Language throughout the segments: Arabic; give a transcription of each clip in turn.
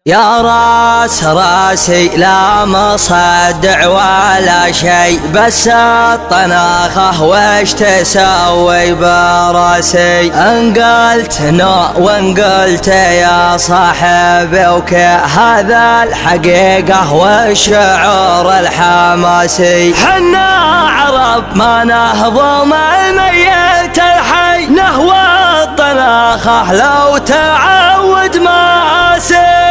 يا راس راسي لا مصدع ولا شي، بس الطناخة وش تسوي براسي؟ ان قلت نو وان قلت يا صاحبي اوكي، هذا الحقيقة والشعور الحماسي. حنا عرب ما نهضم الميت الحي، نهوى الطناخة لو تعود ماسي.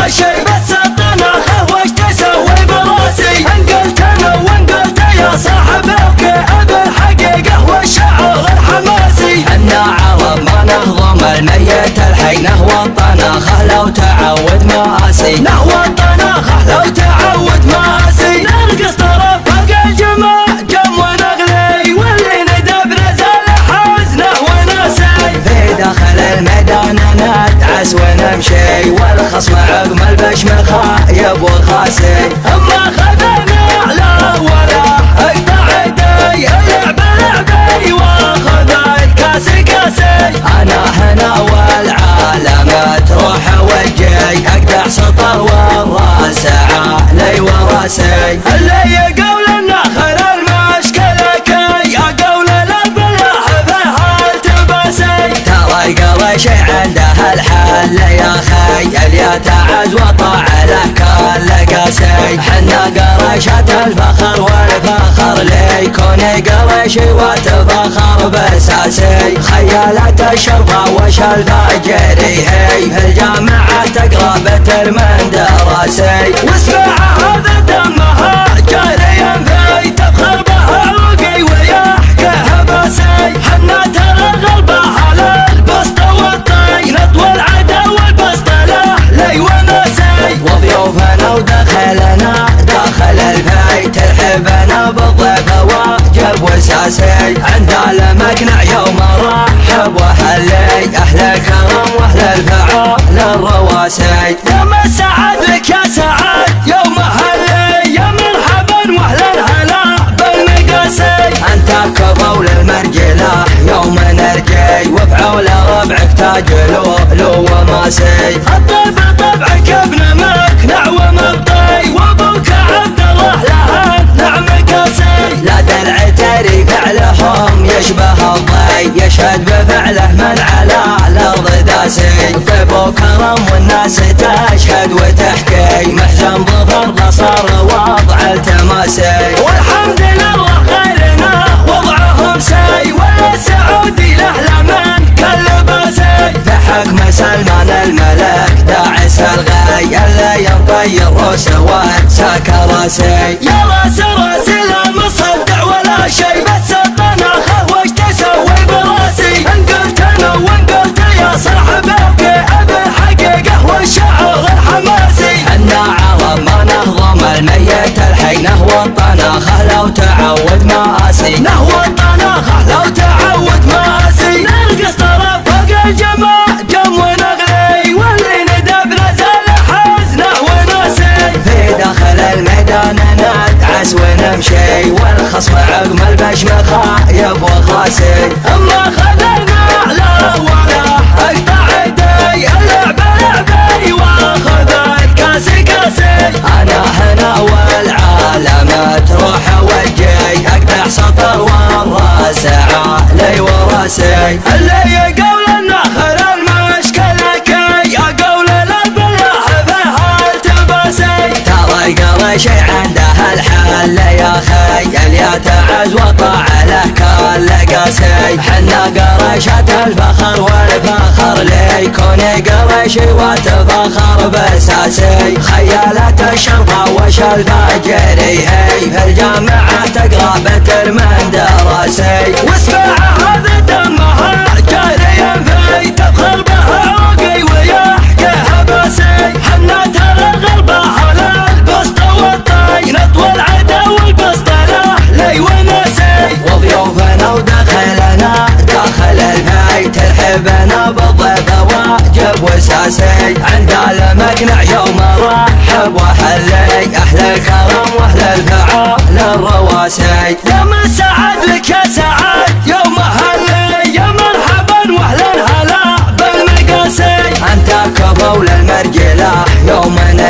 شي بس الطناخة وش تسوي براسي؟ ان قلت انا وان قلت يا صاحبي اوكي، بالحقيقة والشعور الحماسي. حنا عرب ما نهضم الميت الحي، نهوى الطناخة لو تعود مآسي. نهوى الطناخة لو تعود مآسي. نرقص طرف فوق الجماع جم ونغلي، واللي ندب نزل حزنه وناسي. في داخل الميدان ندعس ونمشي، والخصم عقم البشم خايب وخاسي. اما خذنا على ولا اقطع يدي، اللعب لعبي واخذ الكاس كاسي. انا هنا والعالم تروح وجي، اقدح سطر والراس علي وراسي. اللي يقول النخل المشكلة كي، اقول البلاح بها التباسي. ترى القرش عنده الحل يا خي، اللي تعز وطاع له كل قاسي. حنا قرشة الفخر والفخر لي، كوني قرشي وتفخر بساسي. خيالة الشرطة وش الفاجري هي، في الجامعة تقرا بترمن دراسي. واسمع هذا دمها جاري في، تفخر بها عوقي ويحكيها باسي. حنا ترى غلبها للبسط والطين، اطول عدا والبسط له لي وناسي. وضيوفنا ودخلنا داخل البيت، ترحبنا بالضيف واجب وساسي. عند المقنع يوم رحب وحلي، اهل الكرم واهل الفعال الرواسي. يا مسعد لك يا سعد يوم هلي، يا مرحبا واهلا هلا بالمقاسي. انت كفول المرجله يوم نرجي، وفعول ربعك تاج لؤلؤ وماسي. الطيب طبعك ابن مقنع ومبطي، وابوك عبد الله له نعم كاسي. لا دلع تري فعلهم يشبه الضي، يشهد بفعله من على الارض داسي. طيب وكرم والناس تشهد وتحكي، محزن ظفر صار وضع التماسي. والحمد لله خيرنا وضعهم سي، والسعودي له لمن كل باسي. فحكم سلمان الملك داعس الغي، اللي ينطي الروس وساك راسي. يا راس راسي لا مصدع ولا شي، بس الطناخة وش تسوي براسي؟ ان قلت انا وان قلت يا صاحبي اوكي، بالحقيقة والشعور الحماسي. حنا عرب ما نهضم الميت الحي، نهوى الطناخة لو تعود مآسي. نهوى الطناخة لو تعود مآسي. نرقص طرف فوق الجماع جم ونغلي، واللي ندب نزل حزنه وناسي. في داخل الميدان ندعس ونمشي، والخصم عقم البشم خايب وخاسي. اما خذنا على ولا اقطع يدي، اللعب لعبي واخذ الكاس كاسي. انا هنا والعالم تروح وجي، اقدح سطر والراس علي وراسي. اللي يقول النخل المشكلة كي، اقول البلاح بها التباسي. ترى القرش عنده الحل يا خي، اللي تعز وطاع له كل قاسي. حنا قرشة الفخر والفخر لي، كوني قرشي وتفخر بساسي. خيالة الشرطة وش الفاجري هي، في الجامعة تقرا بترمن دراسي. واسمع هذا دمها جاري في، تفخر بها عوقي ويحكيها باسي. حنا ترى غلبها للبسط والطين، اطول عدا والبسط له لي وناسي. وضيوفنا ودخلنا داخل البيت، ترحبنا بالضيف واجب وساسي. عند المقنع يوم رحب وحلي، اهل الكرم واهل الفعال الرواسي. يا مسعد لك يا سعد يوم هلي، يا مرحبا واهلا هلا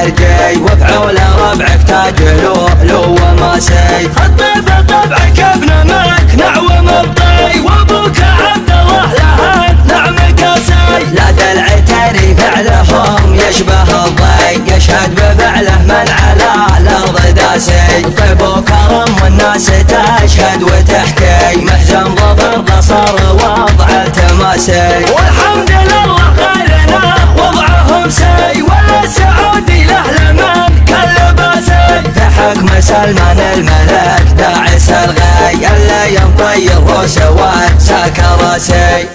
درجي وفعول ربعك تاج لؤلؤ وماسي. الطيب طبعك ابن مقنع ومبطي وابوك عبد الله له نعم كاسي. لا دلع تري فعلهم يشبه الضي يشهد بفعله من على الارض داسي. طيب وكرم والناس تشهد وتحكي محزن ظفر صار وضع تماسي. والحمد لله خيرنا وضعهم سي والسعودي له لمن كاللباسي. فحكم سلمان الملك داعس الغي اللي ينطي الروس وساك راسي.